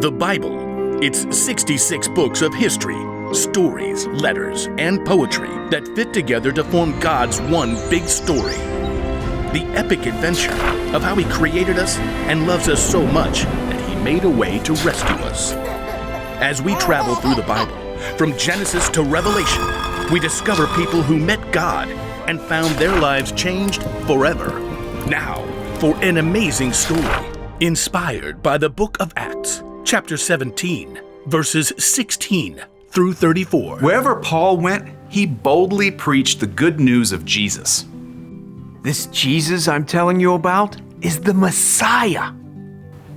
The Bible. It's 66 books of history, stories, letters, and poetry that fit together to form God's one big story. The epic adventure of how He created us and loves us so much that He made a way to rescue us. As we travel through the Bible, from Genesis to Revelation, we discover people who met God and found their lives changed forever. Now, for an amazing story, inspired by the book of Acts, chapter 17, verses 16 through 34. Wherever Paul went, he boldly preached the good news of Jesus. This Jesus I'm telling you about is the Messiah.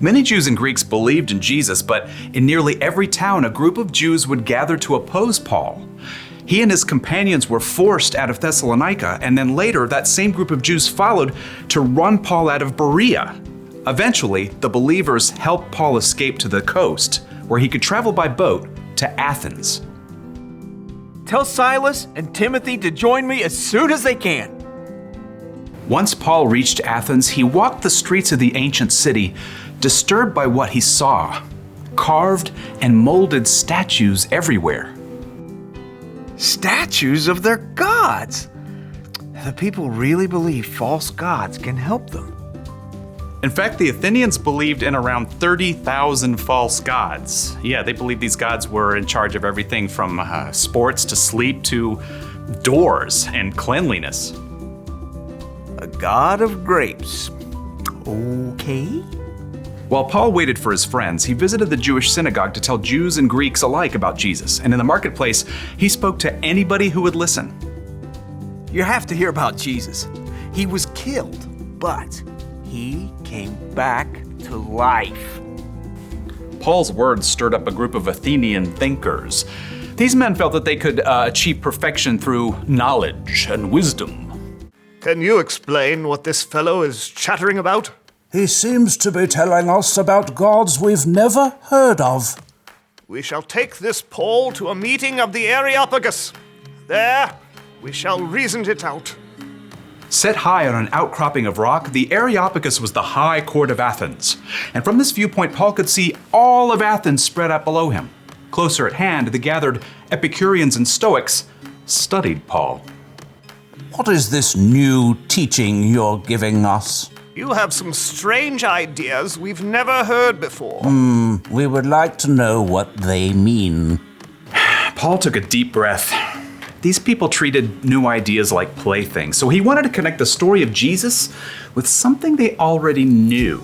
Many Jews and Greeks believed in Jesus, but in nearly every town, a group of Jews would gather to oppose Paul. He and his companions were forced out of Thessalonica, and then later that same group of Jews followed to run Paul out of Berea. Eventually, the believers helped Paul escape to the coast, where he could travel by boat to Athens. Tell Silas and Timothy to join me as soon as they can. Once Paul reached Athens, he walked the streets of the ancient city, disturbed by what he saw. Carved and molded statues everywhere. Statues of their gods. The people really believe false gods can help them. In fact, the Athenians believed in around 30,000 false gods. Yeah, they believed these gods were in charge of everything from sports to sleep to doors and cleanliness. A god of grapes. Okay. While Paul waited for his friends, he visited the Jewish synagogue to tell Jews and Greeks alike about Jesus. And in the marketplace, he spoke to anybody who would listen. You have to hear about Jesus. He was killed, but he came back to life. Paul's words stirred up a group of Athenian thinkers. These men felt that they could achieve perfection through knowledge and wisdom. Can you explain what this fellow is chattering about? He seems to be telling us about gods we've never heard of. We shall take this Paul to a meeting of the Areopagus. There, we shall reason it out. Set high on an outcropping of rock, the Areopagus was the high court of Athens. And from this viewpoint, Paul could see all of Athens spread out below him. Closer at hand, the gathered Epicureans and Stoics studied Paul. What is this new teaching you're giving us? You have some strange ideas we've never heard before. We would like to know what they mean. Paul took a deep breath. These people treated new ideas like playthings, so he wanted to connect the story of Jesus with something they already knew.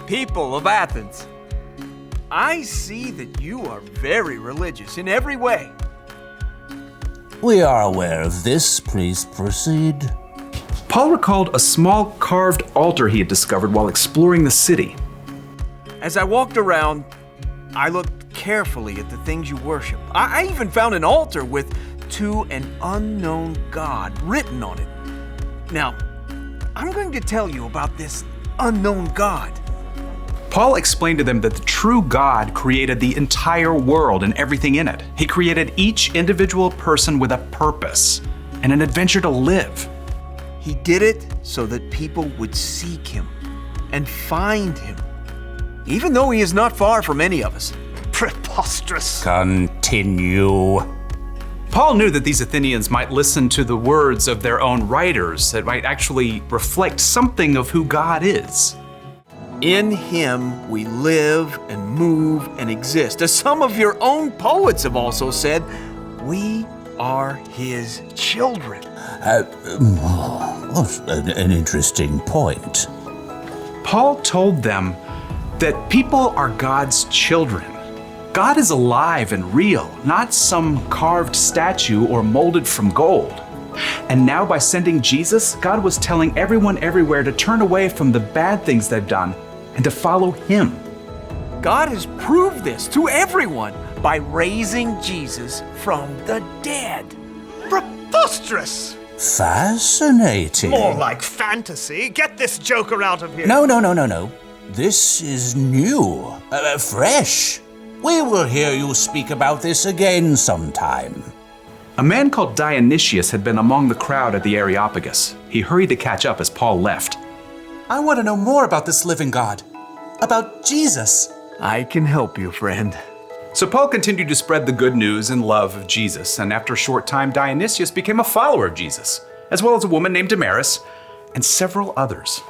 People of Athens, I see that you are very religious in every way. We are aware of this. Please proceed. Paul recalled a small carved altar he had discovered while exploring the city. As I walked around, I looked carefully at the things you worship. I even found an altar with "To an Unknown God" written on it. Now, I'm going to tell you about this unknown God. Paul explained to them that the true God created the entire world and everything in it. He created each individual person with a purpose and an adventure to live. He did it so that people would seek Him and find Him, even though He is not far from any of us. Preposterous. Continue. Paul knew that these Athenians might listen to the words of their own writers that might actually reflect something of who God is. In Him we live and move and exist. As some of your own poets have also said, we are His children. An interesting point. Paul told them that people are God's children. God is alive and real, not some carved statue or molded from gold. And now by sending Jesus, God was telling everyone everywhere to turn away from the bad things they've done and to follow Him. God has proved this to everyone by raising Jesus from the dead. Preposterous. Fascinating. More like fantasy. Get this joker out of here. No. This is new, fresh. We will hear you speak about this again sometime. A man called Dionysius had been among the crowd at the Areopagus. He hurried to catch up as Paul left. I want to know more about this living God. About Jesus. I can help you, friend. So Paul continued to spread the good news and love of Jesus, and after a short time, Dionysius became a follower of Jesus, as well as a woman named Damaris and several others.